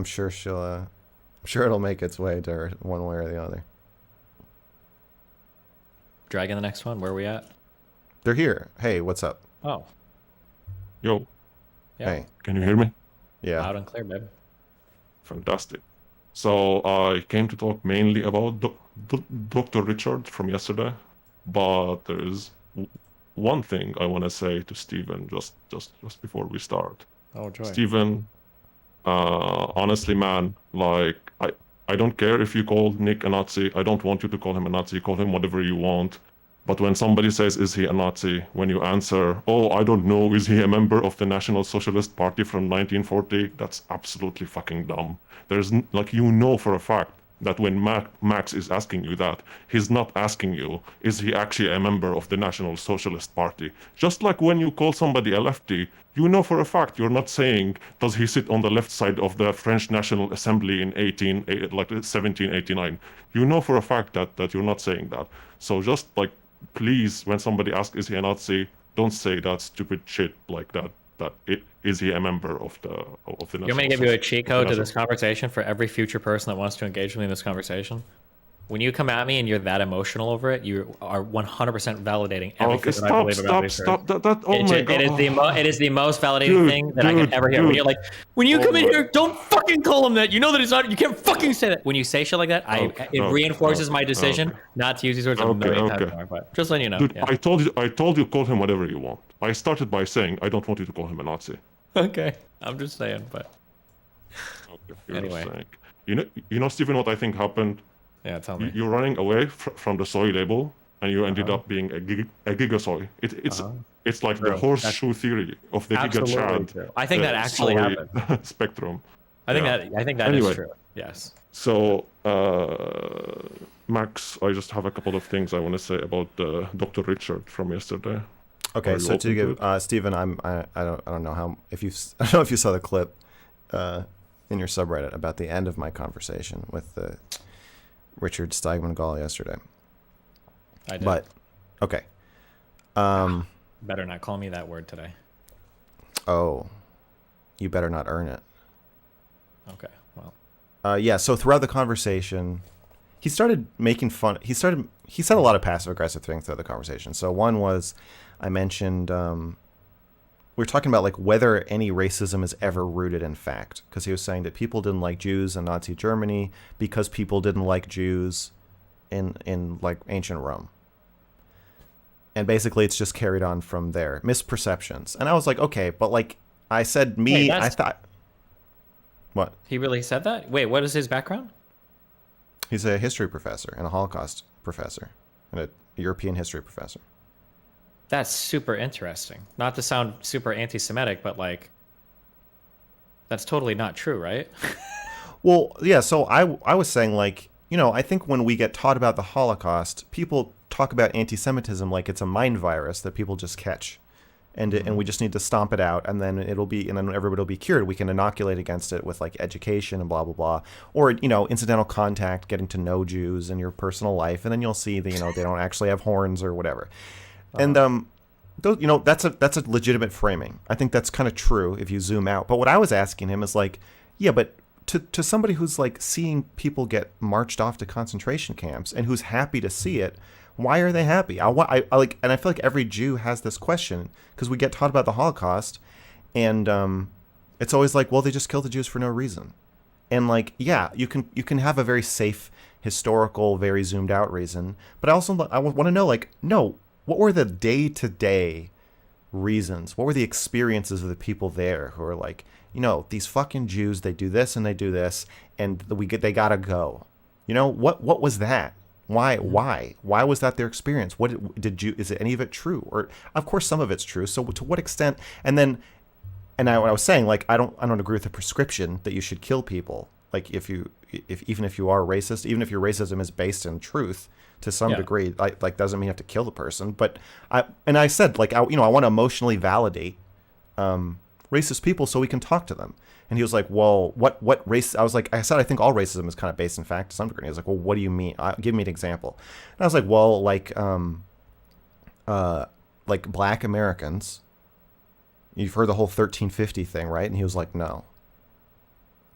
I'm sure she'll. I'm sure it'll make its way to her one way or the other. Dragging the next one. Where are we at? They're here. Hey, what's up? Oh, Yo, yeah. Hey. can you hear me? Yeah. Loud and clear, babe. Fantastic. So I came to talk mainly about Dr. Richard from yesterday, but there's one thing I want to say to Stephen just before we start. Oh, joy. Stephen, honestly, man, like I don't care if you call Nick a Nazi. I don't want you to call him a Nazi. Call him whatever you want. But when somebody says, "Is he a Nazi?" when you answer, "Oh, I don't know. Is he a member of the National Socialist Party from 1940?" That's absolutely fucking dumb. Like, you know for a fact that when Max is asking you that, he's not asking you, "Is he actually a member of the National Socialist Party?" Just like when you call somebody a lefty, you know for a fact you're not saying, "Does he sit on the left side of the French National Assembly in 1789?" You know for a fact that you're not saying that. So just like, please, when somebody asks, "Is he a Nazi?" don't say that stupid shit like that. Is he a member of the You want me to give you a cheat code to National- this conversation for every future person that wants to engage with me in this conversation? When you come at me and you're that emotional over it, you are 100% validating everything that I believe about research. Stop. Oh my God. It is the most validating Dude, thing that I can ever hear. When dude. you're like, when you come in my- here, don't fucking call him that. You know that he's not. You can't fucking say that. When you say shit like that, it reinforces my decision not to use these words a million times more. But just letting you know. Dude, Yeah. I told you call him whatever you want. I started by saying I don't want you to call him a Nazi. Okay, I'm just saying. But Okay, you're Anyway. just saying. You know, Stephen, what I think happened? yeah, tell me. You're running away from the soy label, and you ended up being a gigasoy. It's like the horseshoe theory of the Absolutely giga true. I think that actually happened. spectrum. I think that is Anyway. true. Yes. So, Max, I just have a couple of things I want to say about Dr. Richard from yesterday. Okay, Are so you to open give Stephen, I don't know how if you I don't know if you saw the clip in your subreddit about the end of my conversation with Richard Steigmann-Gall yesterday. I did. But okay, Better not call me that word today. oh, you better not earn it. Okay. Well. Yeah. So throughout the conversation, he started making fun. He said a lot of passive aggressive things throughout the conversation. So one was, I mentioned we were talking about like whether any racism is ever rooted in fact, because he was saying that people didn't like Jews in Nazi Germany because people didn't like Jews in like ancient Rome. And basically it's just carried on from there. Misperceptions. And I was like, okay, but like I said, I thought, what? He really said that? Wait, what is his background? He's a history professor and a Holocaust professor and a European history professor. That's super interesting. Not to sound super anti-Semitic, but like, that's totally not true, right? Well, yeah, so I was saying, like, you know, I think when we get taught about the Holocaust, people talk about anti-Semitism like it's a mind virus that people just catch. And we just need to stomp it out, and then everybody will be cured. We can inoculate against it with like education and blah blah blah, or you know, incidental contact, getting to know Jews in your personal life, and then you'll see that, you know, they don't actually have horns or whatever. And those, you know, that's a legitimate framing. I think that's kind of true if you zoom out. But what I was asking him is like, yeah, but to somebody who's like seeing people get marched off to concentration camps and who's happy to see it, why are they happy? I like, and I feel like every Jew has this question because we get taught about the Holocaust, and it's always like, well, they just killed the Jews for no reason. And like, yeah, you can have a very safe, historical, very zoomed out reason, but I want to know, like, no, what were the day-to-day reasons? What were the experiences of the people there who are like, you know, these fucking Jews, they do this and they do this, and they gotta go. You know, what was that? Why was that their experience? Is it any of it true? Or of course some of it's true. So to what extent? And I was saying, like, I don't agree with the prescription that you should kill people. Like even if you are racist, even if your racism is based in truth to some degree, like doesn't mean you have to kill the person. But I said, like, I want to emotionally validate racist people so we can talk to them. And he was like, well, what race? I said, I think all racism is kind of based in fact to some degree. He was like, well, what do you mean? Give me an example. And I was like, well, like black Americans, you've heard the whole 1350 thing, right? And he was like, no.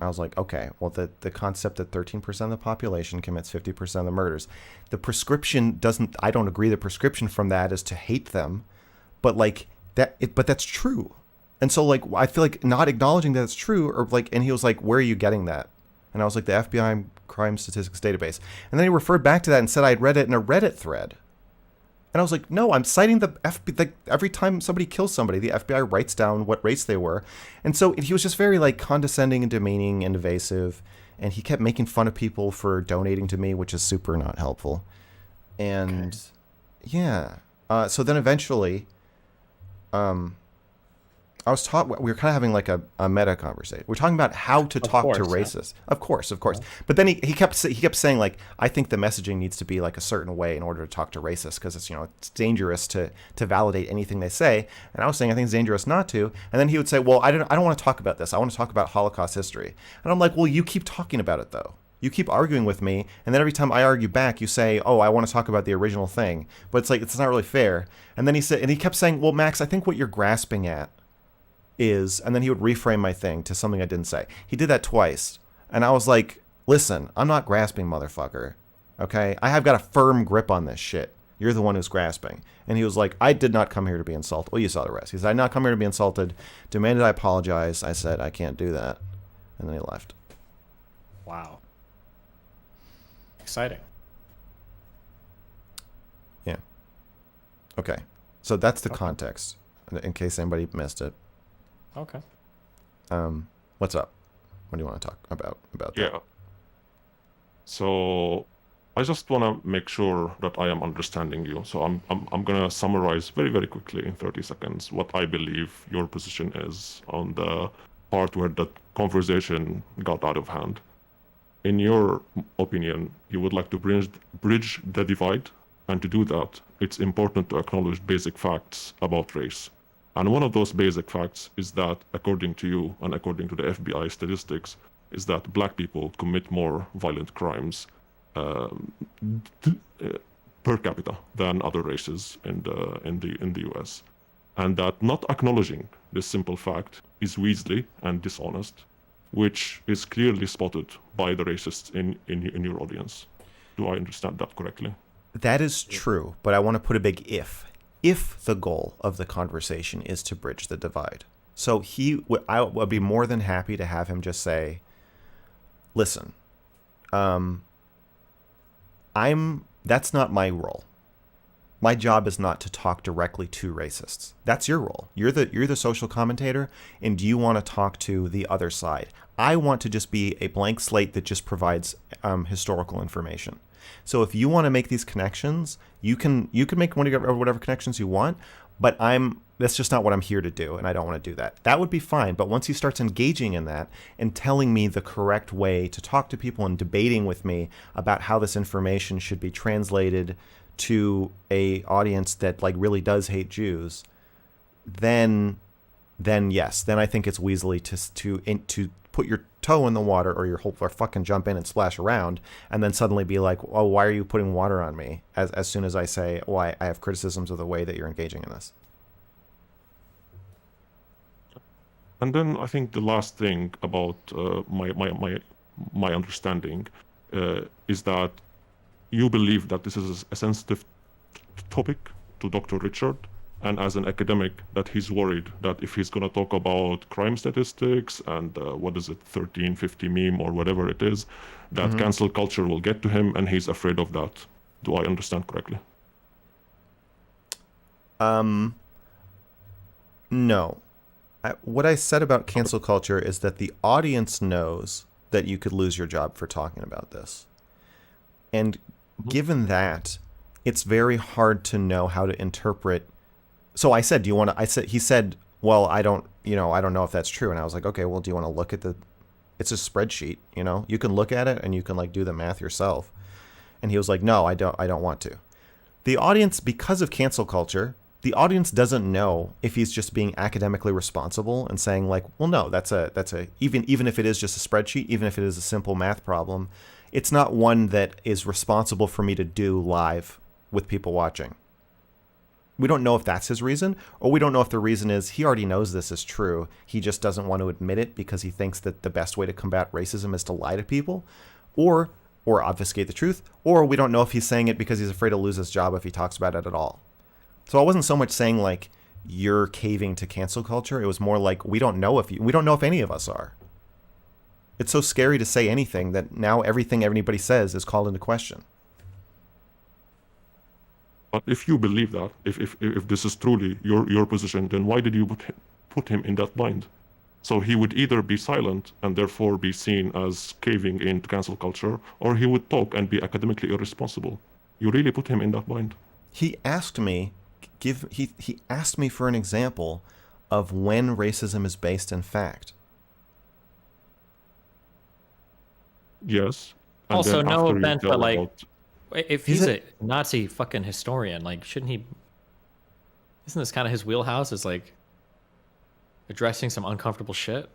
I was like, okay, well, the concept that 13% of the population commits 50% of the murders, the prescription doesn't, I don't agree the prescription from that is to hate them, but like but that's true. And so like, I feel like not acknowledging that it's true, or like, and he was like, where are you getting that? And I was like, the FBI crime statistics database. And then he referred back to that and said I'd read it in a Reddit thread. And I was like, no, I'm citing the FBI. Like, every time somebody kills somebody, the FBI writes down what race they were. And so he was just very like condescending and demeaning and evasive. And he kept making fun of people for donating to me, which is super not helpful. And yeah. So then eventually, I was taught, we were kind of having like a meta conversation. We're talking about how to talk to racists. Yeah. Of course. Yeah. But then he kept saying like, I think the messaging needs to be like a certain way in order to talk to racists, because it's, it's dangerous to validate anything they say. And I was saying, I think it's dangerous not to. And then he would say, well, I don't want to talk about this. I want to talk about Holocaust history. And I'm like, well, you keep talking about it though. You keep arguing with me, and then every time I argue back, you say, oh, I want to talk about the original thing. But it's like, it's not really fair. And then he kept saying, well, Max, I think what you're grasping at is, and then he would reframe my thing to something I didn't say. He did that twice. And I was like, listen, I'm not grasping, motherfucker. Okay? I have got a firm grip on this shit. You're the one who's grasping. And he was like, I did not come here to be insulted. Well, you saw the rest. He said, I did not come here to be insulted. Demanded I apologize. I said, I can't do that. And then he left. Wow. Exciting. Yeah. Okay. So that's the context, in case anybody missed it. Okay. What's up? What do you want to talk about that? Yeah. So I just want to make sure that I am understanding you. So I'm going to summarize very, very quickly in 30 seconds what I believe your position is on the part where the conversation got out of hand. In your opinion, you would like to bridge the divide, and to do that, it's important to acknowledge basic facts about race. And one of those basic facts is that, according to you and according to the FBI statistics, is that black people commit more violent crimes per capita than other races in the US. And that not acknowledging this simple fact is weaselly and dishonest, which is clearly spotted by the racists in your audience. Do I understand that correctly? That is true, but I want to put a big if. If the goal of the conversation is to bridge the divide. So I would be more than happy to have him just say, listen, that's not my role. My job is not to talk directly to racists. That's your role. You're the social commentator, and you want to talk to the other side. I want to just be a blank slate that just provides historical information. So if you want to make these connections, you can make whatever connections you want, but that's just not what I'm here to do, and I don't want to do that. That would be fine, but once he starts engaging in that and telling me the correct way to talk to people and debating with me about how this information should be translated to a audience that like really does hate Jews, then yes, then I think it's weaselly to put your toe in the water or fucking jump in and splash around and then suddenly be like, oh, why are you putting water on me? As soon as I say, oh, I have criticisms of the way that you're engaging in this. And then I think the last thing about my understanding is that you believe that this is a sensitive topic to Dr. Richard, and as an academic, that he's worried that if he's going to talk about crime statistics and 1350 meme or whatever it is, that cancel culture will get to him, and he's afraid of that. Do I understand correctly? No. What I said about cancel culture is that the audience knows that you could lose your job for talking about this. And given that, it's very hard to know how to interpret. So I said, he said, well, I don't know if that's true. And I was like, okay, well, do you want to look at it's a spreadsheet, you can look at it and you can like do the math yourself. And he was like, no, I don't want to. The audience, because of cancel culture, the audience doesn't know if he's just being academically responsible and saying like, well, no, that's even if it is just a spreadsheet, even if it is a simple math problem, it's not one that is responsible for me to do live with people watching. We don't know if that's his reason, or we don't know if the reason is he already knows this is true. He just doesn't want to admit it because he thinks that the best way to combat racism is to lie to people, or obfuscate the truth, or we don't know if he's saying it because he's afraid to lose his job if he talks about it at all. So I wasn't so much saying like you're caving to cancel culture. It was more like we don't know if any of us are. It's so scary to say anything that now everything anybody says is called into question. But if you believe that, if this is truly your position, then why did you put him in that bind? So he would either be silent and therefore be seen as caving into cancel culture, or he would talk and be academically irresponsible. You really put him in that bind. He asked me he asked me for an example of when racism is based in fact. Yes. And Also, then no after you offense, tell but like, about- if he's a Nazi fucking historian, like, shouldn't he? Isn't this kind of his wheelhouse? Is like addressing some uncomfortable shit?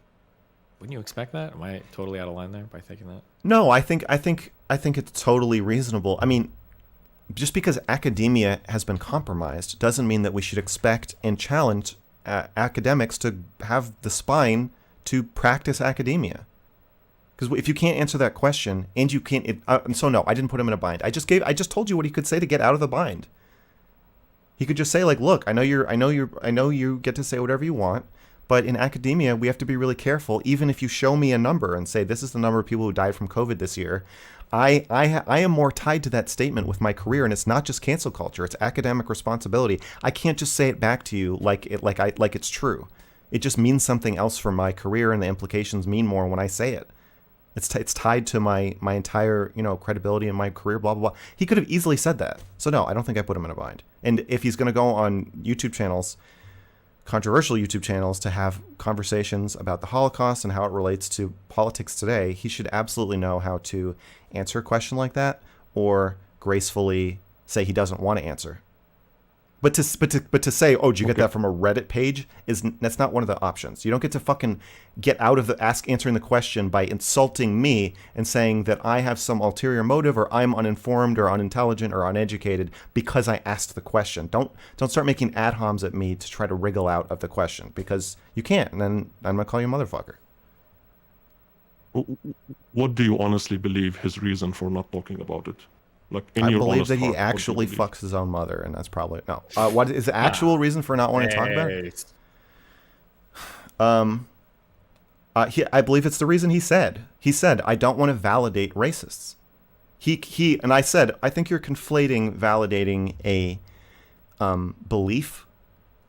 Wouldn't you expect that? Am I totally out of line there by thinking that? No, I think it's totally reasonable. I mean, just because academia has been compromised doesn't mean that we should expect and challenge academics to have the spine to practice academia. Because if you can't answer that question, and you can't, so no, I didn't put him in a bind. I just told you what he could say to get out of the bind. He could just say like, look, I know you get to say whatever you want, but in academia we have to be really careful. Even if you show me a number and say this is the number of people who died from COVID this year, I am more tied to that statement with my career, and it's not just cancel culture; it's academic responsibility. I can't just say it back to you like it's true. It just means something else for my career, and the implications mean more when I say it. It's tied to my entire, credibility in my career, blah, blah, blah. He could have easily said that. So no, I don't think I put him in a bind. And if he's going to go on YouTube channels, controversial YouTube channels, to have conversations about the Holocaust and how it relates to politics today, he should absolutely know how to answer a question like that, or gracefully say he doesn't want to answer. But to say, oh, did you get that from a Reddit page? That's not one of the options. You don't get to fucking get out of the answering the question by insulting me and saying that I have some ulterior motive, or I'm uninformed or unintelligent or uneducated because I asked the question. Don't start making ad homs at me to try to wriggle out of the question, because you can't, and then I'm gonna call you a motherfucker. What do you honestly believe his reason for not talking about it? Like, I believe that he actually fucks his own mother, and that's probably no. What is the actual reason for not wanting to talk about it? I believe it's the reason he said. He said, "I don't want to validate racists." He and I said, I think you're conflating validating a belief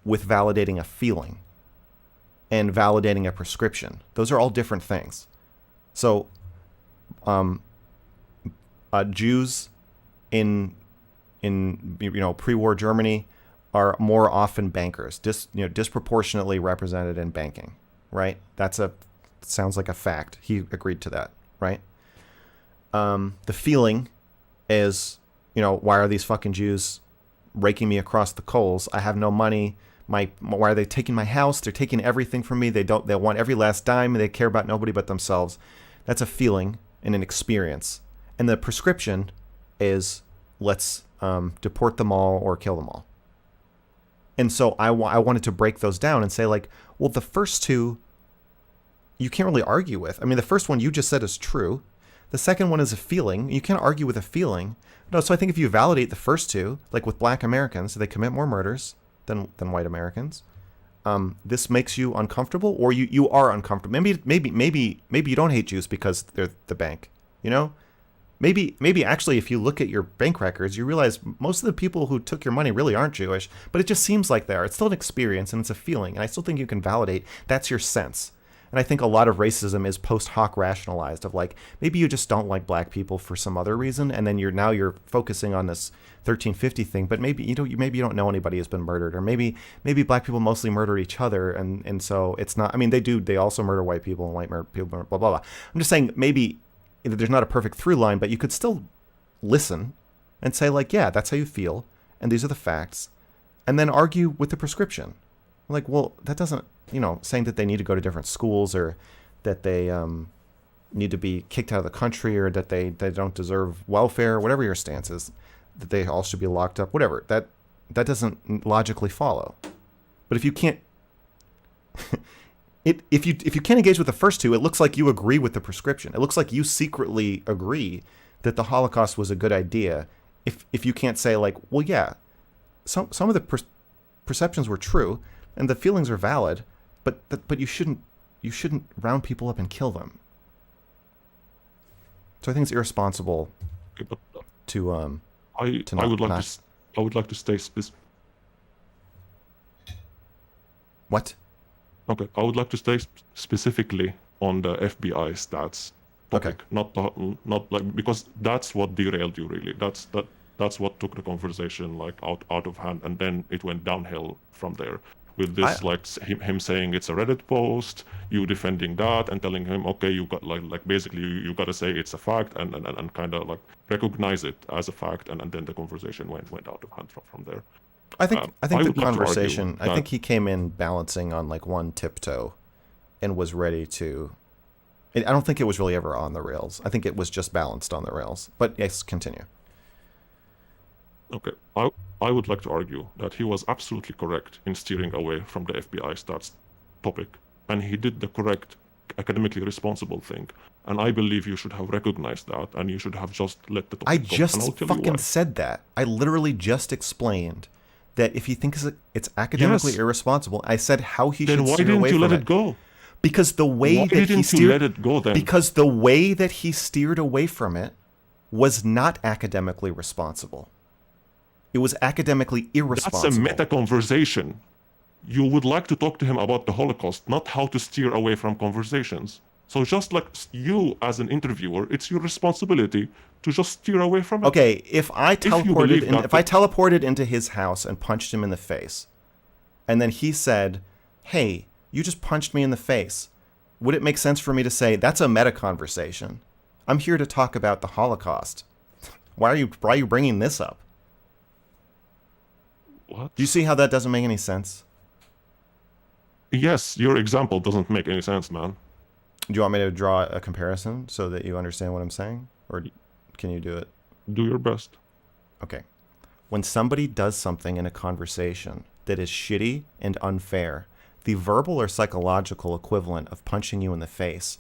with validating a feeling and validating a prescription. Those are all different things. So, Jews in pre-war Germany are more often bankers, disproportionately represented in banking, right? Sounds like a fact. He agreed to that, right? The feeling is, why are these fucking Jews raking me across the coals? I have no money. Why are they taking my house? They're taking everything from me. They want every last dime. They care about nobody but themselves. That's a feeling and an experience. And the prescription is, let's deport them all or kill them all. And so I wanted to break those down and say, like, well, the first two you can't really argue with. I mean, the first one you just said is true. The second one is a feeling. You can't argue with a feeling. No, so I think if you validate the first two, like with Black Americans, they commit more murders than white Americans. This makes you uncomfortable, or you are uncomfortable. Maybe you don't hate Jews because they're the bank, Maybe actually, if you look at your bank records, you realize most of the people who took your money really aren't Jewish, but it just seems like they are. It's still an experience, and it's a feeling, and I still think you can validate that's your sense. And I think a lot of racism is post hoc rationalized, of like, maybe you just don't like black people for some other reason, and then you're focusing on this 1350 thing, but maybe you don't know anybody who's been murdered, or maybe black people mostly murder each other, and so it's not. I mean, they also murder white people, and white people blah blah blah. I'm just saying, maybe there's not a perfect through line, but you could still listen and say, like, yeah, that's how you feel, and these are the facts, and then argue with the prescription. Like, well, that doesn't, saying that they need to go to different schools, or that they need to be kicked out of the country, or that they don't deserve welfare, whatever your stance is, that they all should be locked up, whatever. that doesn't logically follow. But if you can't, if you can't engage with the first two, it looks like you agree with the prescription. It looks like you secretly agree that the Holocaust was a good idea. If you can't say like, well, yeah, some of the perceptions were true and the feelings are valid, but you shouldn't round people up and kill them. So I think it's irresponsible to I would like to stay What? Okay, I would like to stay specifically on the FBI stats topic, Okay. not like, because that's what derailed you really. That's what took the conversation like out of hand, and then it went downhill from there. With this, him saying it's a Reddit post, you defending that and telling him, okay, you got like basically you got to say it's a fact and kind of like recognize it as a fact, and then the conversation went out of hand from there. I think the conversation. I think that he came in balancing on like one tiptoe, and was ready to. I don't think it was really ever on the rails. I think it was just balanced on the rails. But yes, continue. Okay, I would like to argue that he was absolutely correct in steering away from the FBI stats topic, and he did the correct, academically responsible thing. And I believe you should have recognized that, and you should have just let the topic I go. just And I'll tell you fucking why. said that. I literally just explained that if he thinks it's academically Yes. irresponsible, I said how he Then should why steer didn't away you from let it. it go? Because the way Why that he didn't you steered, let it go then? because the way that he steered away from it was not academically responsible. It was academically irresponsible. That's a meta conversation. You would like to talk to him about the Holocaust, not how to steer away from conversations. So just like you as an interviewer, it's your responsibility to just steer away from it. Okay, if I believe teleported into his house and punched him in the face, and then he said, "Hey, you just punched me in the face," would it make sense for me to say that's a meta conversation? I'm here to talk about the Holocaust. Why are you bringing this up? What? Do you see how that doesn't make any sense? Yes, your example doesn't make any sense, man. Do you want me to draw a comparison so that you understand what I'm saying? Or can you do it? Do your best. Okay. When somebody does something in a conversation that is shitty and unfair, the verbal or psychological equivalent of punching you in the face,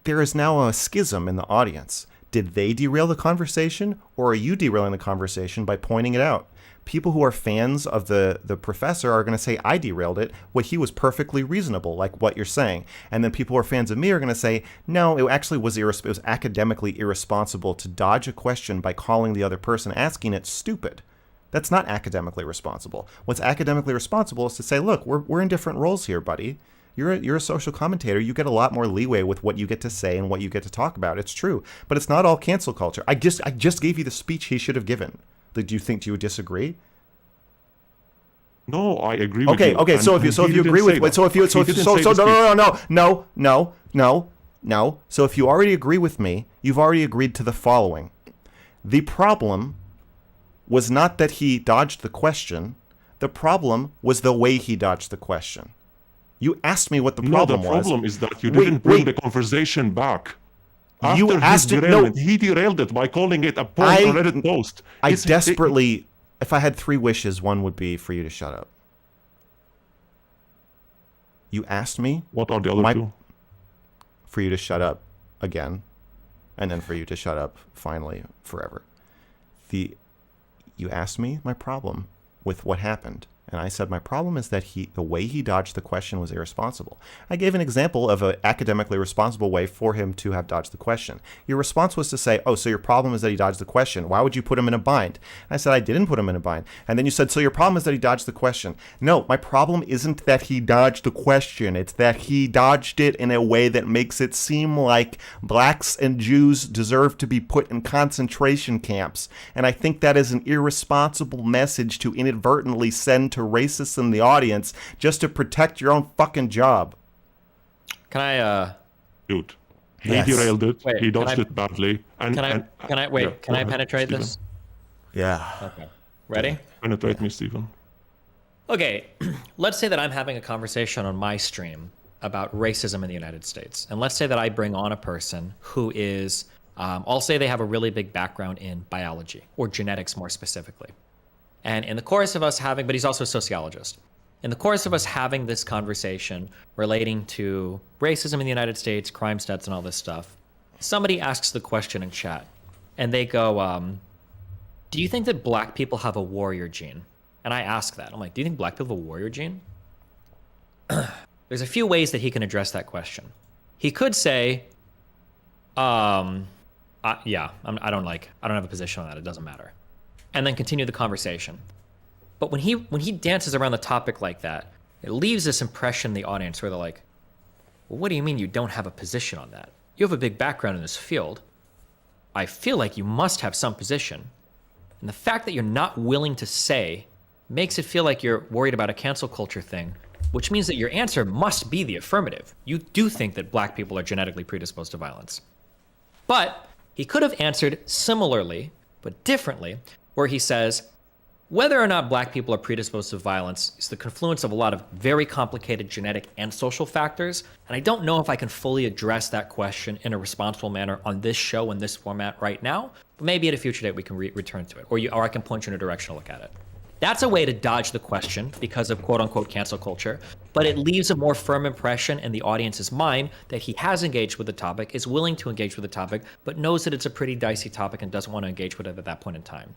there is now a schism in the audience. Did they derail the conversation, or are you derailing the conversation by pointing it out? People who are fans of the professor are going to say, I derailed it. What he was perfectly reasonable, like what you're saying. And then people who are fans of me are going to say, no, it actually was it was academically irresponsible to dodge a question by calling the other person asking it stupid. That's not academically responsible. What's academically responsible is to say, look, we're in different roles here, buddy. You're a social commentator. You get a lot more leeway with what you get to say and what you get to talk about. It's true. But it's not all cancel culture. I just gave you the speech he should have given. Do you would disagree? No, I agree with you. Okay. So if you agree with no. So if you already agree with me, you've already agreed to the following. The problem was not that he dodged the question. The problem was the way he dodged the question. You asked me what the problem was. No, the problem is that you didn't bring the conversation back. You asked it. No, he derailed it by calling it a Reddit post. If I had 3 wishes, one would be for you to shut up. You asked me. What are the other 2? For you to shut up again, and then for you to shut up finally forever. You asked me my problem with what happened. And I said my problem is that the way he dodged the question was irresponsible. I gave an example of an academically responsible way for him to have dodged the question. Your response was to say, oh, so your problem is that he dodged the question. Why would you put him in a bind? And I said, I didn't put him in a bind. And then you said, so your problem is that he dodged the question. No, my problem isn't that he dodged the question. It's that he dodged it in a way that makes it seem like blacks and Jews deserve to be put in concentration camps. And I think that is an irresponsible message to inadvertently send to racists in the audience just to protect your own fucking job. Can I Dude, he Yes. derailed it. Wait, he dodged it badly. can I penetrate Steven. this? Yeah. Okay. Ready? Penetrate me, Stephen. Okay, let's say that I'm having a conversation on my stream about racism in the United States. And let's say that I bring on a person who is, I'll say they have a really big background in biology or genetics more specifically. And in the course of us having, but he's also a sociologist. In the course of us having this conversation relating to racism in the United States, crime stats, and all this stuff, somebody asks the question in chat, and they go, do you think that black people have a warrior gene? And I ask that. I'm like, do you think black people have a warrior gene? There's a few ways that he can address that question. He could say, yeah, I don't have a position on that. It doesn't matter. And then continue the conversation. But when he dances around the topic like that, it leaves this impression in the audience where they're like, well, what do you mean you don't have a position on that? You have a big background in this field. I feel like you must have some position. And the fact that you're not willing to say makes it feel like you're worried about a cancel culture thing, which means that your answer must be the affirmative. You do think that black people are genetically predisposed to violence. But he could have answered similarly, but differently, where he says, whether or not black people are predisposed to violence is the confluence of a lot of very complicated genetic and social factors, and I don't know if I can fully address that question in a responsible manner on this show in this format right now, but maybe at a future date we can return to it, or I can point you in a direction to look at it. That's a way to dodge the question because of quote-unquote cancel culture, but it leaves a more firm impression in the audience's mind that he has engaged with the topic, is willing to engage with the topic, but knows that it's a pretty dicey topic and doesn't want to engage with it at that point in time.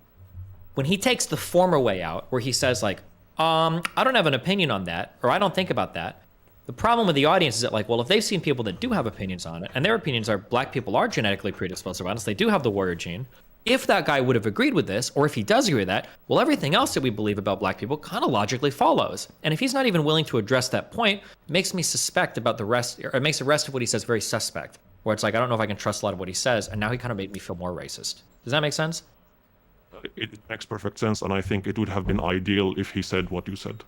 When he takes the former way out, where he says like, I don't have an opinion on that, or I don't think about that, the problem with the audience is that like, well, if they've seen people that do have opinions on it, and their opinions are black people are genetically predisposed to violence, they do have the warrior gene, if that guy would have agreed with this, or if he does agree with that, well, everything else that we believe about black people kind of logically follows. And if he's not even willing to address that point, it makes me suspect about the rest, or it makes the rest of what he says very suspect, where it's like, I don't know if I can trust a lot of what he says, and now he kind of made me feel more racist. Does that make sense? It makes perfect sense, and I think it would have been ideal if he said what you said.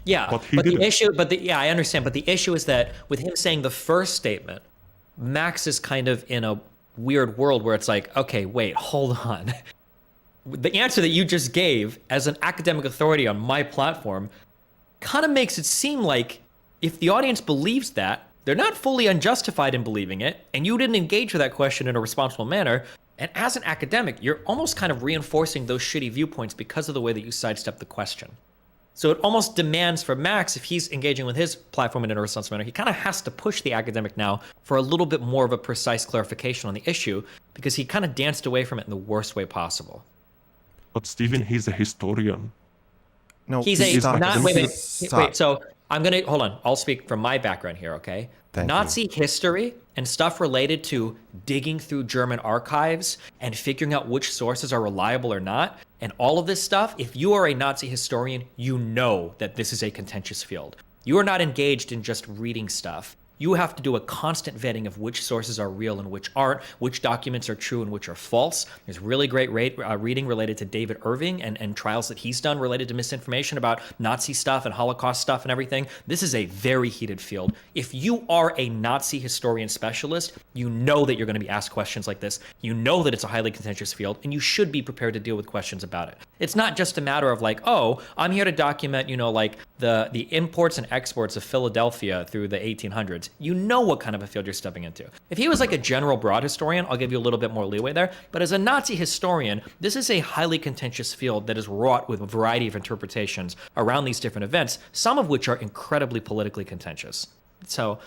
Yeah, but the issue, I understand, but the issue is that with him saying the first statement, Max is kind of in a weird world where it's like, okay, wait, hold on. The answer that you just gave as an academic authority on my platform kind of makes it seem like if the audience believes that, they're not fully unjustified in believing it, and you didn't engage with that question in a responsible manner. And as an academic, you're almost kind of reinforcing those shitty viewpoints because of the way that you sidestep the question. So it almost demands for Max, if he's engaging with his platform in a responsible manner, he kind of has to push the academic now for a little bit more of a precise clarification on the issue because he kind of danced away from it in the worst way possible. But Stephen, he's a historian. No, Wait. So I'm going to, hold on. I'll speak from my background here, okay? Nazi history and stuff related to digging through German archives and figuring out which sources are reliable or not, and all of this stuff, if you are a Nazi historian, you know that this is a contentious field. You are not engaged in just reading stuff. You have to do a constant vetting of which sources are real and which aren't, which documents are true and which are false. There's really great reading related to David Irving and trials that he's done related to misinformation about Nazi stuff and Holocaust stuff and everything. This is a very heated field. If you are a Nazi historian specialist, you know that you're going to be asked questions like this. You know that it's a highly contentious field, and you should be prepared to deal with questions about it. It's not just a matter of like, oh, I'm here to document, like the imports and exports of Philadelphia through the 1800s. You know what kind of a field you're stepping into. If he was like a general broad historian, I'll give you a little bit more leeway there. But as a Nazi historian, this is a highly contentious field that is wrought with a variety of interpretations around these different events, some of which are incredibly politically contentious. So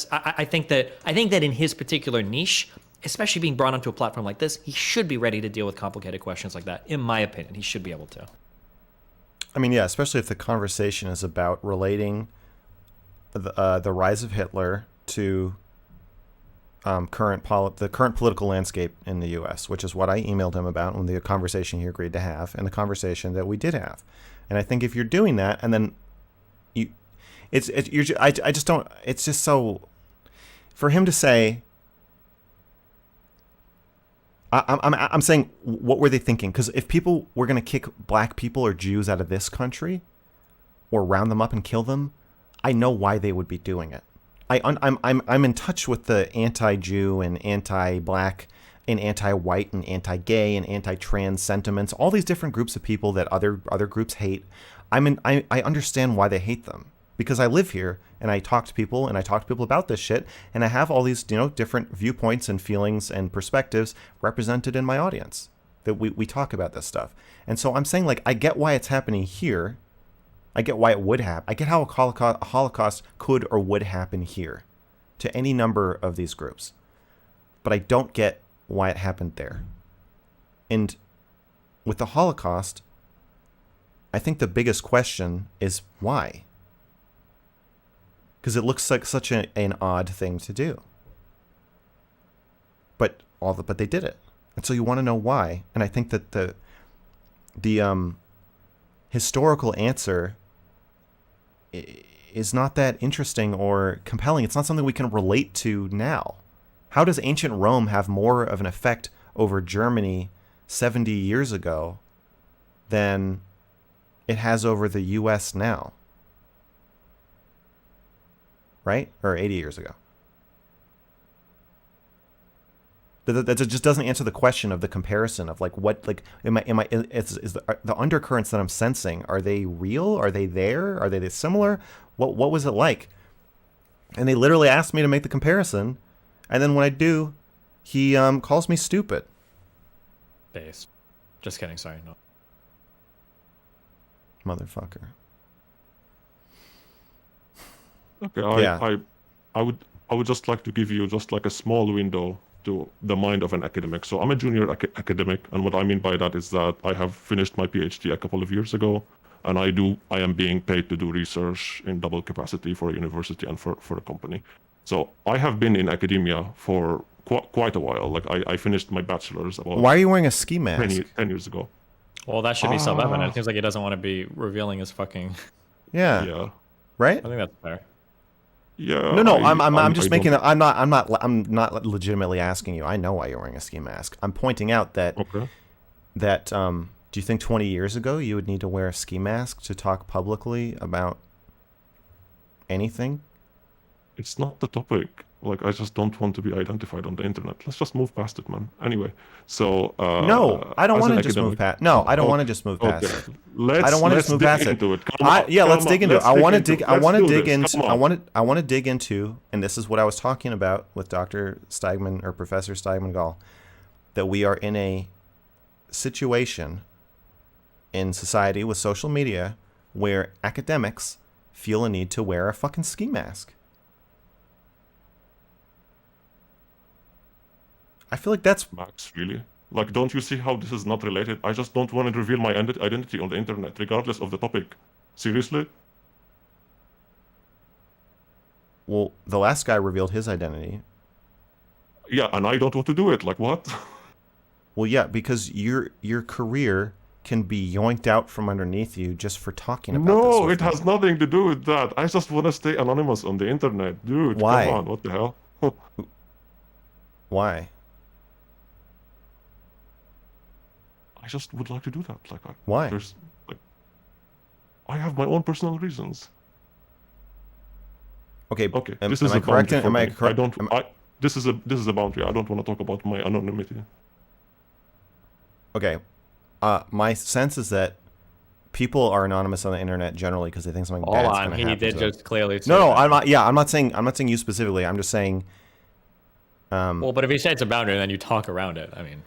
I think that in his particular niche, especially being brought onto a platform like this, he should be ready to deal with complicated questions like that. In my opinion, he should be able to. I mean, yeah, especially if the conversation is about relating the rise of Hitler to the current political landscape in the U.S., which is what I emailed him about when the conversation he agreed to have and the conversation that we did have. And I think if you're doing that, and then I just don't. It's just so for him to say. I'm saying, what were they thinking? Because if people were going to kick black people or Jews out of this country, or round them up and kill them, I know why they would be doing it. I'm in touch with the anti-Jew and anti-black and anti-white and anti-gay and anti-trans sentiments. All these different groups of people that other groups hate. I understand why they hate them. Because I live here and I talk to people about this shit, and I have all these, different viewpoints and feelings and perspectives represented in my audience. that we talk about this stuff. And so I'm saying, like, I get why it's happening here. I get why it would happen. I get how a Holocaust could or would happen here to any number of these groups. But I don't get why it happened there. And with the Holocaust, I think the biggest question is why? Because it looks like such an odd thing to do. But they did it. And so you want to know why. And I think that the historical answer is not that interesting or compelling. It's not something we can relate to now. How does ancient Rome have more of an effect over Germany 70 years ago than it has over the US now? Right? Or 80 years ago. That just doesn't answer the question of the comparison of, like, what, like, is the undercurrents that I'm sensing, are they real? Are they there? Are they similar? What was it like? And they literally asked me to make the comparison, and then when I do, he calls me stupid. Base. Just kidding. Sorry. No. Motherfucker. Okay. I would just like to give you just like a small window to the mind of an academic. So I'm a junior academic, and what I mean by that is that I have finished my PhD a couple of years ago, and I am being paid to do research in double capacity for a university and for a company. So I have been in academia for quite a while. Like I finished my bachelor's about. Why are you wearing a ski mask? 10 years ago. Well, that should be self-evident. It seems like he doesn't want to be revealing his fucking. Yeah. Right? I think that's fair. Yeah. No. I'm just making. I'm not legitimately asking you. I know why you're wearing a ski mask. I'm pointing out that. Okay. That do you think 20 years ago you would need to wear a ski mask to talk publicly about anything? It's not the topic. Like, I just don't want to be identified on the internet. Let's just move past it, man. Anyway, so no, I don't want to just move past. No, I don't want to just move past it. I don't want to just move past it. Let's dig into it. I want to dig into, and this is what I was talking about with Dr. Steigmann or Professor Steigmann-Gall, that we are in a situation in society with social media where academics feel a need to wear a fucking ski mask. I feel like that's... Max, really? Like, don't you see how this is not related? I just don't want to reveal my identity on the internet, regardless of the topic. Seriously? Well, the last guy revealed his identity. Yeah, and I don't want to do it. Like, what? Well, yeah, because your career can be yoinked out from underneath you just for talking about this. No, it has nothing to do with that. I just want to stay anonymous on the internet. Dude, why? Come on, what the hell? Why? I just would like to do that. Like, why? I have my own personal reasons. Okay. This is a boundary for me. This is a boundary. I don't want to talk about my anonymity. Okay. My sense is that people are anonymous on the internet generally because they think something bad is going to happen. He did just clearly say No, that. I'm not. Yeah, I'm not saying you specifically. I'm just saying. Well, but if he says it's a boundary, then you talk around it. I mean,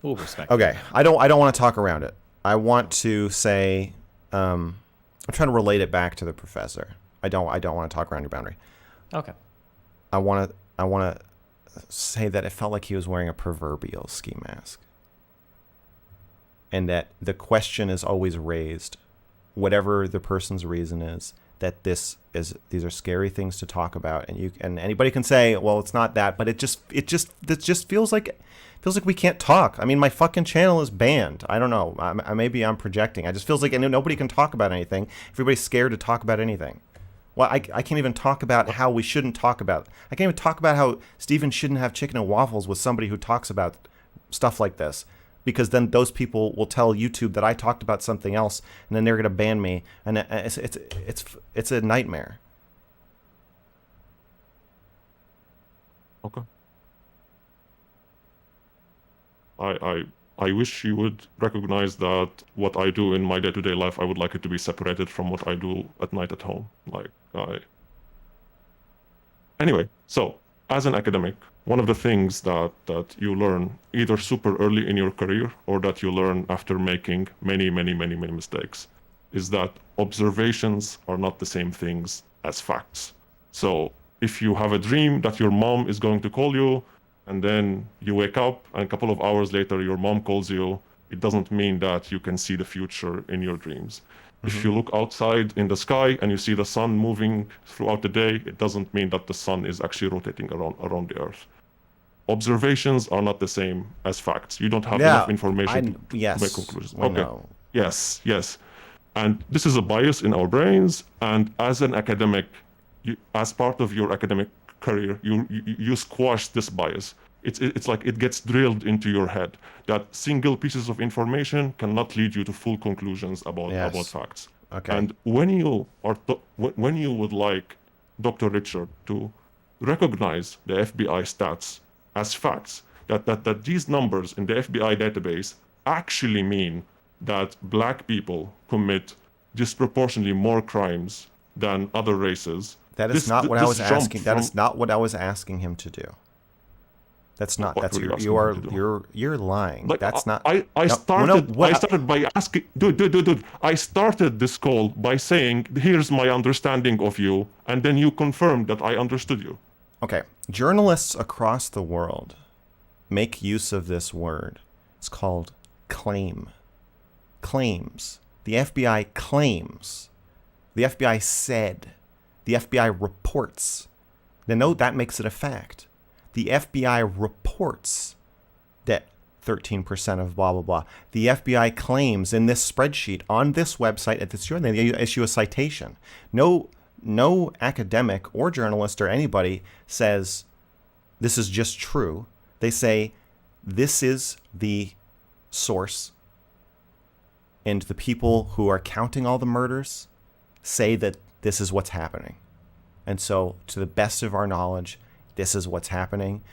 we'll respect. Okay, I don't want to talk around it. I want to say, I'm trying to relate it back to the professor. I don't want to talk around your boundary. Okay. I want to say that it felt like he was wearing a proverbial ski mask. And that the question is always raised, whatever the person's reason is, that these are scary things to talk about, and anybody can say, well, it's not that, but it just feels like we can't talk. I mean, my fucking channel is banned. I don't know. Maybe I'm projecting. It just feels like nobody can talk about anything. Everybody's scared to talk about anything. Well, I can't even talk about how we shouldn't talk about. I can't even talk about how Steven shouldn't have chicken and waffles with somebody who talks about stuff like this. Because then those people will tell YouTube that I talked about something else, and then they're gonna ban me, and it's a nightmare. Okay. I wish you would recognize that what I do in my day-to-day life, I would like it to be separated from what I do at night at home. Anyway, so as an academic, one of the things that you learn either super early in your career or that you learn after making many mistakes is that observations are not the same things as facts. So if you have a dream that your mom is going to call you, and then you wake up and a couple of hours later your mom calls you, it doesn't mean that you can see the future in your dreams. If you look outside in the sky and you see the sun moving throughout the day, it doesn't mean that the sun is actually rotating around the earth. Observations are not the same as facts. You don't have enough information to make conclusions. Okay. Know. Yes. And this is a bias in our brains. And as an academic, as part of your academic career, you squash this bias. It's like it gets drilled into your head that single pieces of information cannot lead you to full conclusions about facts. Okay. And when you would like Dr. Richard to recognize the FBI stats as facts, that these numbers in the FBI database actually mean that black people commit disproportionately more crimes than other races. That is not what I was asking. That is not what I was asking him to do. That's not. That's you're lying. Like, that's not. I started by asking, dude. I started this call by saying, "Here's my understanding of you," and then you confirmed that I understood you. Okay, journalists across the world make use of this word. It's called claim. Claims. The FBI claims. The FBI said. The FBI reports. Then no, that makes it a fact. The FBI reports that 13% of blah, blah, blah. The FBI claims in this spreadsheet on this website at this journal, they issue a citation. No academic or journalist or anybody says this is just true. They say this is the source, and the people who are counting all the murders say that this is what's happening. And so, to the best of our knowledge, this is what's happening.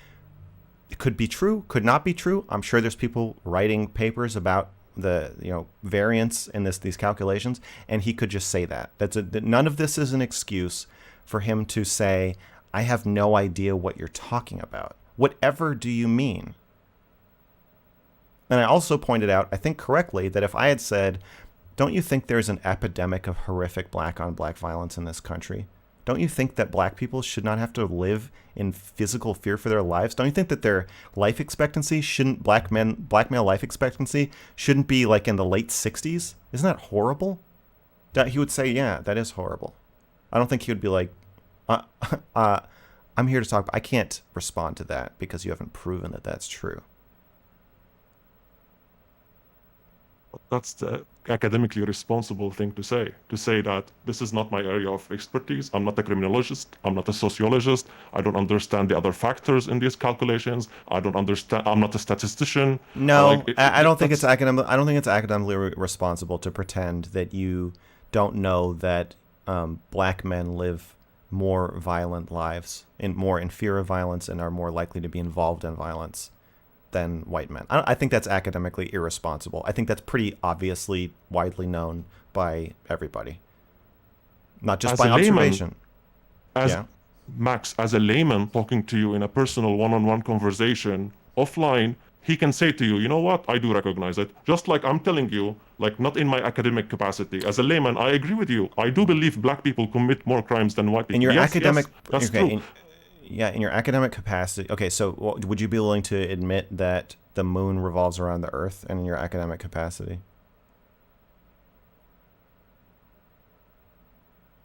It could be true, could not be true. I'm sure there's people writing papers about the variance in these calculations, and he could just say that. None of this is an excuse for him to say, I have no idea what you're talking about. Whatever do you mean? And I also pointed out, I think correctly, that if I had said, don't you think there's an epidemic of horrific black-on-black violence in this country? Don't you think that black people should not have to live in physical fear for their lives? Don't you think that their life expectancy black male life expectancy shouldn't be like in the late 60s? Isn't that horrible? That he would say, yeah, that is horrible. I don't think he would be like, I'm here to talk. I can't respond to that because you haven't proven that that's true. That's the academically responsible thing to say that this is not my area of expertise. I'm not a criminologist. I'm not a sociologist. I don't understand the other factors in these calculations. I'm not a statistician. No, I don't think it's academic. I don't think it's academically responsible to pretend that you don't know that black men live more violent lives, more in fear of violence, and are more likely to be involved in violence than white men. I think that's academically irresponsible. I think that's pretty obviously widely known by everybody, not just by observation. Max, as a layman talking to you in a personal one-on-one conversation offline, he can say to you, you know what, I do recognize it. Just like I'm telling you, like not in my academic capacity. As a layman, I agree with you. I do believe black people commit more crimes than white people. In your academic... That's true. In your academic capacity. Okay, so would you be willing to admit that the moon revolves around the Earth in your academic capacity?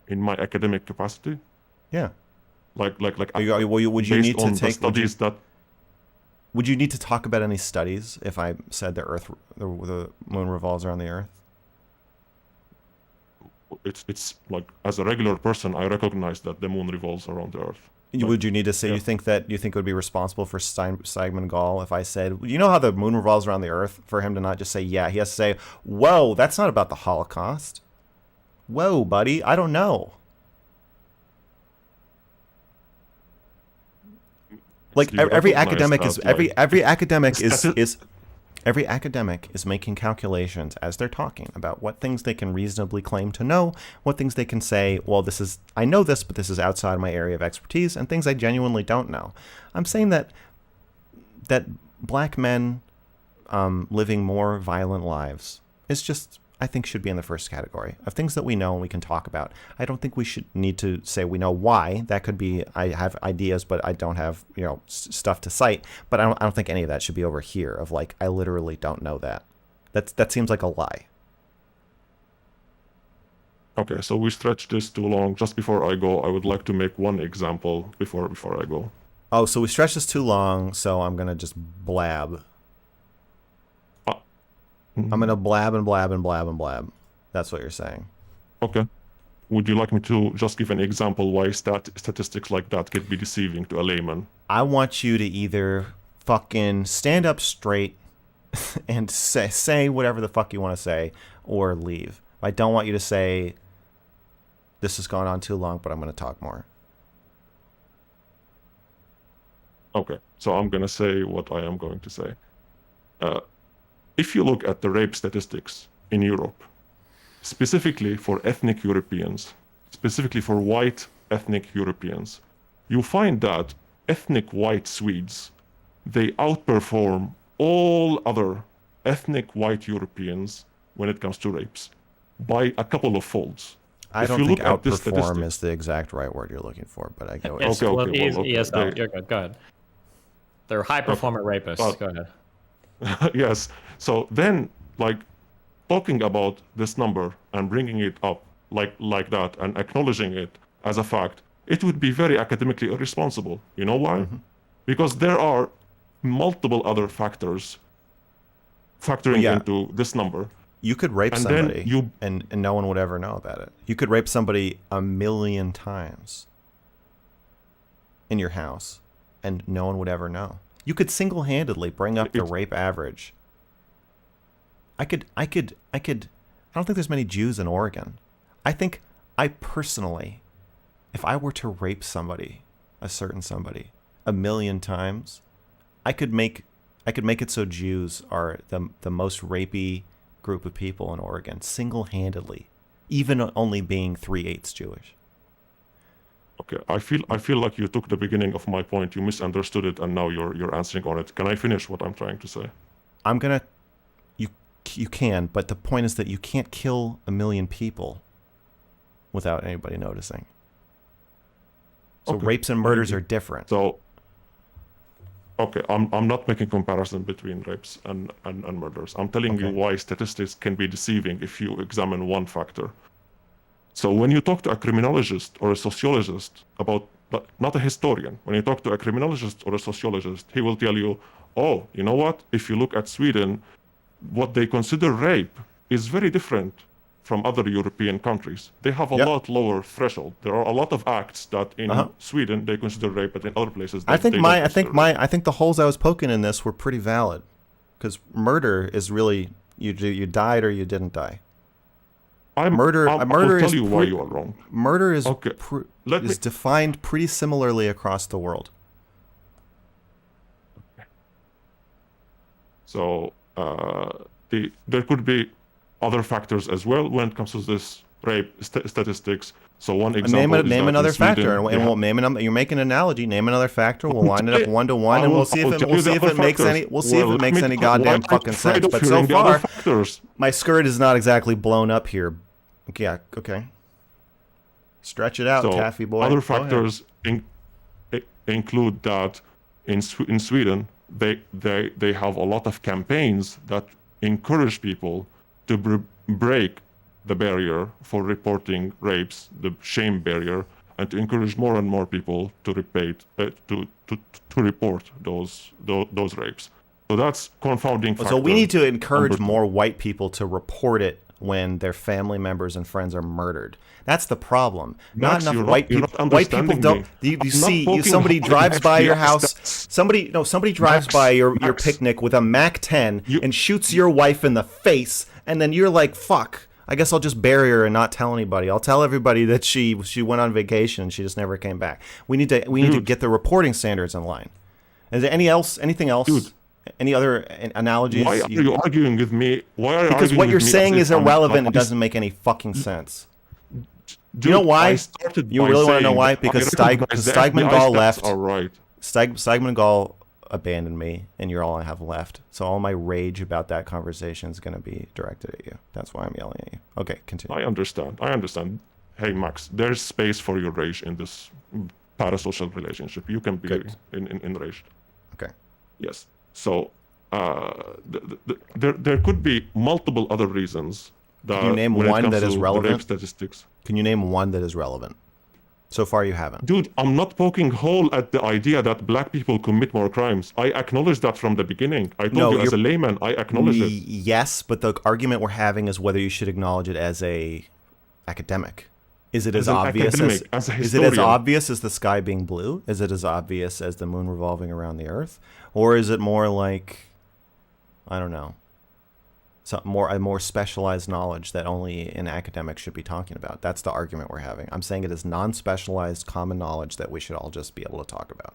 In my academic capacity? Yeah. Would you need to take studies that? Would you need to talk about any studies if I said the moon revolves around the Earth? It's like, as a regular person, I recognize that the moon revolves around the Earth. Would you need to say you think it would be responsible for Steigmann-Gall if I said, you know how the moon revolves around the Earth, for him to not just say, yeah, he has to say, whoa, that's not about the Holocaust. Whoa, buddy, I don't know. Like every academic is Every academic is making calculations as they're talking about what things they can reasonably claim to know, what things they can say, well, I know this, but this is outside my area of expertise, and things I genuinely don't know. I'm saying that black men living more violent lives is just, I think, should be in the first category of things that we know and we can talk about. I don't think we should need to say we know why. That could be, I have ideas, but I don't have, stuff to cite. But I don't think any of that should be over here of like, I literally don't know that. That seems like a lie. Okay, so we stretched this too long. Just before I go, I would like to make one example before I go. Oh, so we stretched this too long, so I'm going to just blab. I'm going to blab and blab and blab and blab. That's what you're saying. Okay. Would you like me to just give an example why statistics like that can be deceiving to a layman? I want you to either fucking stand up straight and say whatever the fuck you want to say or leave. I don't want you to say, this has gone on too long, but I'm going to talk more. Okay, so I'm going to say what I am going to say. If you look at the rape statistics in Europe, specifically for ethnic Europeans, specifically for white ethnic Europeans, you find that ethnic white Swedes, they outperform all other ethnic white Europeans when it comes to rapes by a couple of folds. I don't think outperform is the exact right word you're looking for, but I get what you're saying. Okay. Yes, no, you're good. Go ahead. They're high performer rapists. Go ahead. Yes. So then, like, talking about this number and bringing it up like that and acknowledging it as a fact, it would be very academically irresponsible. You know why? Mm-hmm. Because there are multiple other factors factoring into this number. You could rape somebody and no one would ever know about it. You could rape somebody 1,000,000 times in your house and no one would ever know. You could single-handedly bring up the rape average. I don't think there's many Jews in Oregon. I personally, if I were to rape somebody, a certain somebody, 1,000,000 times, I could make it so Jews are the most rapey group of people in Oregon, single-handedly, even only being 3/8 Jewish. Okay, I feel like you took the beginning of my point, you misunderstood it, and now you're answering on it. Can I finish what I'm trying to say? You can, but the point is that you can't kill 1,000,000 people without anybody noticing. So rapes and murders are different. So, okay, I'm not making comparison between rapes and murders. I'm telling you why statistics can be deceiving if you examine one factor. So when you talk to a criminologist or a sociologist about, not a historian, when you talk to a criminologist or a sociologist, he will tell you, oh, you know what? If you look at Sweden, what they consider rape is very different from other European countries. They have a lot lower threshold. There are a lot of acts that in Sweden they consider rape, but in other places I think the holes I was poking in this were pretty valid, because murder is really you died or you didn't die. Murder tell you why you are wrong. Murder is is defined pretty similarly across the world. So there could be other factors as well when it comes to this rape statistics. So one example name another factor, and we'll name an. You're making an analogy. Name another factor. We'll line it up 1-to-1, and we'll see if it makes any. We'll see if it makes any goddamn fucking sense. But so far, my skirt is not exactly blown up here. Yeah. Okay. Stretch it out, taffy boy. Other factors include that in Sweden they have a lot of campaigns that encourage people to break the barrier for reporting rapes, the shame barrier, and to encourage more and more people to report those rapes. So that's confounding factor. So we need to encourage more white people to report it when their family members and friends are murdered. That's the problem. Max, not enough white people. White people don't. You see, somebody drives by your house. Somebody drives by your picnic with a Mac-10 and shoots your wife in the face, and then you're like, "Fuck! I guess I'll just bury her and not tell anybody. I'll tell everybody that she went on vacation and she just never came back." We need to get the reporting standards in line. Is there anything else? Dude, Any other analogies? Why are you arguing with me? Why are you Because arguing what you're with me saying as is if I'm irrelevant. It not- doesn't make any fucking sense. Dude, You know why? I started You by really want to know saying why? that I Because recognize the FBI Steigmann-Gall stats left. are right. Steigmann-Gall abandoned me, and you're all I have left. So all my rage about that conversation is going to be directed at you. That's why I'm yelling at you. Okay, continue. I understand. Hey, Max, there's space for your rage in this parasocial relationship. You can be Good. enraged. Okay. Yes. So there could be multiple other reasons that Can you name when it one comes that is to the relevant? rape statistics. Can you name one that is relevant? So far, you haven't. Dude, I'm not poking hole at the idea that black people commit more crimes. I acknowledge that from the beginning. I told you as a layman, I acknowledge it. Yes, but the argument we're having is whether you should acknowledge it as a academic. Is it as an obvious academic, as a is it as historian. obvious as the sky being blue? Is it as obvious as the moon revolving around the earth? Or is it more like, I don't know, a more specialized knowledge that only an academic should be talking about? That's the argument we're having. I'm saying it is non-specialized common knowledge that we should all just be able to talk about.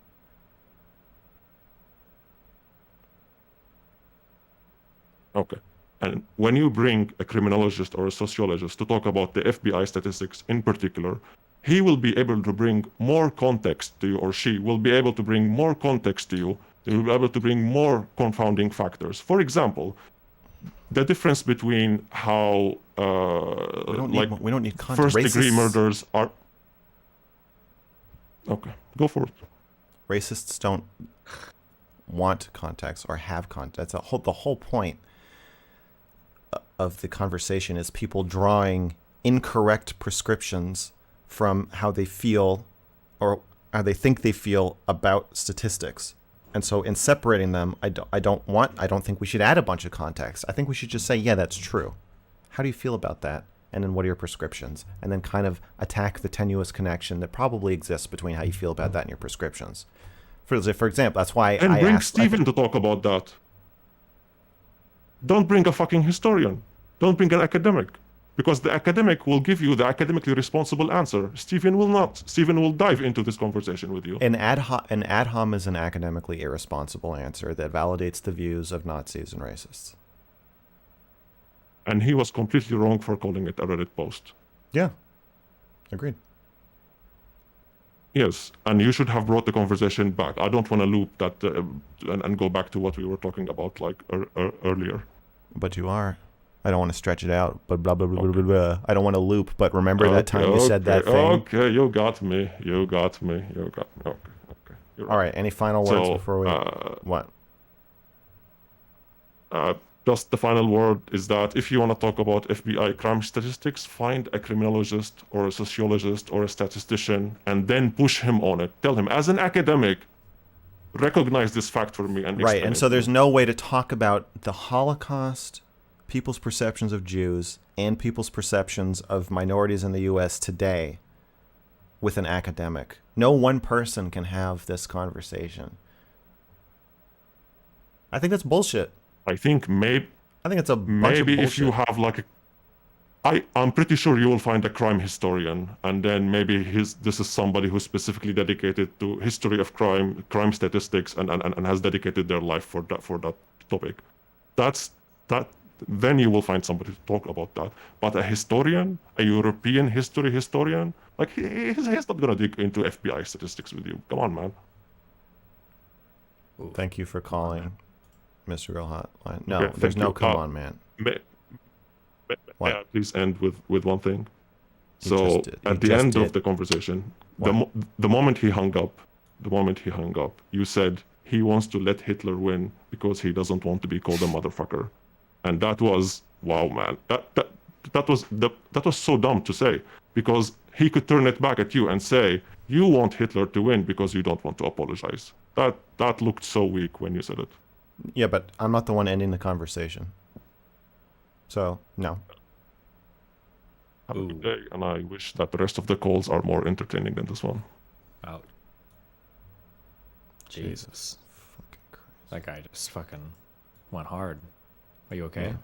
Okay. And when you bring a criminologist or a sociologist to talk about the FBI statistics in particular, he will be able to bring more context to you, or she will be able to bring more context to you. They will be able to bring more confounding factors. For example, the difference between how we don't need context. first-degree murders are. Okay, go for it. Racists don't want context or have context. That's the whole point of the conversation is people drawing incorrect prescriptions from how they feel or how they think they feel about statistics. And so in separating them, I don't think we should add a bunch of context. I think we should just say, yeah, that's true. How do you feel about that? And then what are your prescriptions? And then kind of attack the tenuous connection that probably exists between how you feel about that and your prescriptions. For example, that's why And I bring asked, Steven to talk about that. Don't bring a fucking historian. Don't bring an academic. Because the academic will give you the academically responsible answer. Steven will not. Steven will dive into this conversation with you. An ad hom is an academically irresponsible answer that validates the views of Nazis and racists. And he was completely wrong for calling it a Reddit post. Yeah, agreed. Yes, and you should have brought the conversation back. I don't want to loop that and go back to what we were talking about like earlier. But you are. I don't want to stretch it out, but blah, blah, blah, blah, blah, blah. I don't want to loop, but remember that time you said that thing? Okay, you got me. Okay. All right, any final words before we... what? Just the final word is that if you want to talk about FBI crime statistics, find a criminologist or a sociologist or a statistician and then push him on it. Tell him, as an academic, recognize this fact for me. Right, and so there's no way to talk about the Holocaust, people's perceptions of Jews, and people's perceptions of minorities in the U.S. today with an academic. No one person can have this conversation. I think that's bullshit. I think it's a bunch of bullshit. If you have like I'm pretty sure you will find a crime historian, and then maybe this is somebody who's specifically dedicated to history of crime statistics, and has dedicated their life for that topic. Then you will find somebody to talk about that. But a historian, a European history historian, like he's not gonna dig into FBI statistics with you. Come on, man. Thank you for calling Mr. Girl Hotline. No, Okay, there's no you. come on, man. What? Yeah, please end with one thing. He So just did. at the end of the conversation, the moment he hung up, you said he wants to let Hitler win because he doesn't want to be called a motherfucker, and that was wow, man. That was so dumb to say, because he could turn it back at you and say you want Hitler to win because you don't want to apologize. That looked so weak when you said it. Yeah, but I'm not the one ending the conversation. So, no. Have a good day, and I wish that the rest of the calls are more entertaining than this one. Out. Jesus. Fucking Christ. That guy just fucking went hard. Are you okay? Yeah.